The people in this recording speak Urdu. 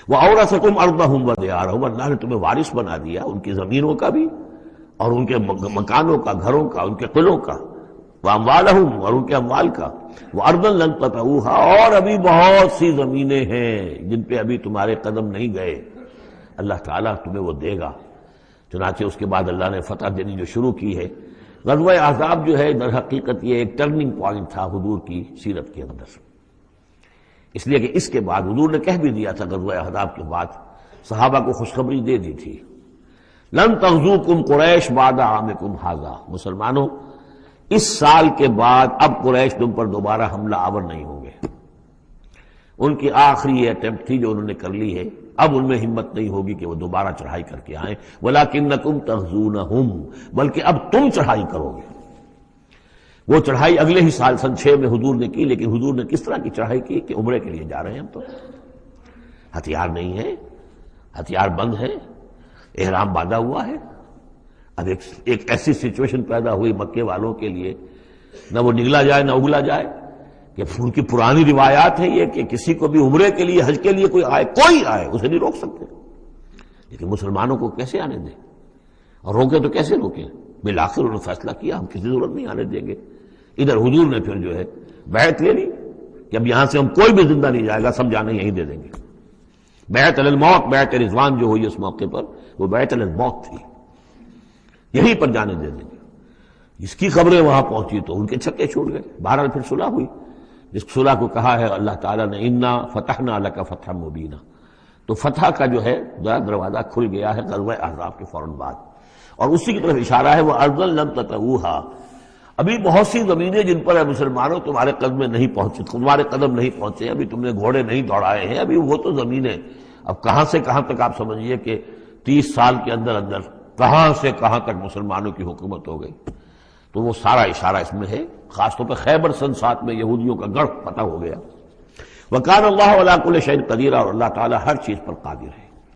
وَأَوْرَثَكُمْ أَرْضَهُمْ وَدِيَارَهُمْ، اللہ نے تمہیں وارث بنا دیا ان کی زمینوں کا بھی اور ان کے مکانوں کا، گھروں کا، ان کے قلعوں کا، وَأَمْوَالَهُمْ، اور ان کے اموال کا، وَأَرْضًا لَّن تَطَئُوهَا، اور ابھی بہت سی زمینیں ہیں جن پہ ابھی تمہارے قدم نہیں گئے، اللہ تعالیٰ تمہیں وہ دے گا۔ چنانچہ اس کے بعد اللہ نے فتح دینی جو شروع کی ہے۔ غزوہ احزاب جو ہے در حقیقت یہ ایک ٹرننگ پوائنٹ تھا حضور کی سیرت کے اندر، اس لیے کہ اس کے بعد حضور نے کہہ بھی دیا تھا غزوہ احزاب کے بعد صحابہ کو خوشخبری دے دی تھی، لن تغزوکم قریش بعد عامکم ھذا، مسلمانوں اس سال کے بعد اب قریش تم پر دوبارہ حملہ آور نہیں ہوں گے۔ ان کی آخری اٹیمپٹ تھی جو انہوں نے کر لی ہے، اب ان میں ہمت نہیں ہوگی کہ وہ دوبارہ چڑھائی کر کے آئیں، وَلَٰكِنَّكُمْ تَغْزُونَهُمْ، بلکہ اب تم چڑھائی کرو گے۔ وہ چڑھائی اگلے ہی سال سن 6 میں حضور نے کی، لیکن حضور نے کس طرح کی چڑھائی کی کہ عمرے کے لیے جا رہے ہیں ہم، تو ہتھیار نہیں ہے، ہتھیار بند ہے، احرام باندھا ہوا ہے۔ اب ایک ایسی سچویشن پیدا ہوئی مکے والوں کے لیے، نہ وہ نگلا جائے نہ اگلا جائے، کہ ان کی پرانی روایات ہے یہ کہ کسی کو بھی عمرے کے لیے، حج کے لیے کوئی آئے اسے نہیں روک سکتے، لیکن مسلمانوں کو کیسے آنے دیں، اور روکے تو کیسے روکیں؟ بالآخر انہوں نے فیصلہ کیا ہم کسی ضرورت نہیں آنے دیں گے۔ ادھر حضور نے پھر جو ہے بیعت لے لی کہ اب یہاں سے ہم کوئی بھی زندہ نہیں جائے گا، سب جانے یہیں دے دیں گے۔ بیعت علی الموت، بیعت رضوان جو ہوئی اس موقع پر، وہ بیعت علی الموت تھی، یہیں پر جانے دے دیں گے۔ جس کی خبریں وہاں پہنچی تو ان کے چھکے چھوٹ گئے، بہرحال پھر صلح ہوئی، جس صلح کو کہا ہے اللہ تعالیٰ نے انا فتحنا لک فتحا مبینا، تو فتح کا جو ہے دروازہ کھل گیا ہے غزوہ احزاب کے فوراً بعد، اور اسی کی طرف اشارہ ہے وہ ارضا لم تطئوها، ابھی بہت سی زمینیں جن پر مسلمانوں تمہارے قدم نہیں پہنچے، تمہارے قدم نہیں پہنچے، ابھی تم نے گھوڑے نہیں دوڑائے ہیں، ابھی وہ تو زمینیں اب کہاں سے کہاں تک آپ سمجھیے کہ 30 سال کے اندر اندر کہاں سے کہاں تک مسلمانوں کی حکومت ہو گئی، تو وہ سارا اشارہ اس میں ہے، خاص طور پہ خیبر سن 7 میں یہودیوں کا گڑھ پتہ ہو گیا۔ وَكَانَ اللَّهُ عَلَىٰ كُلِّ شَيْءٍ قَدِيرًا، اور اللہ تعالیٰ ہر چیز پر قادر ہے۔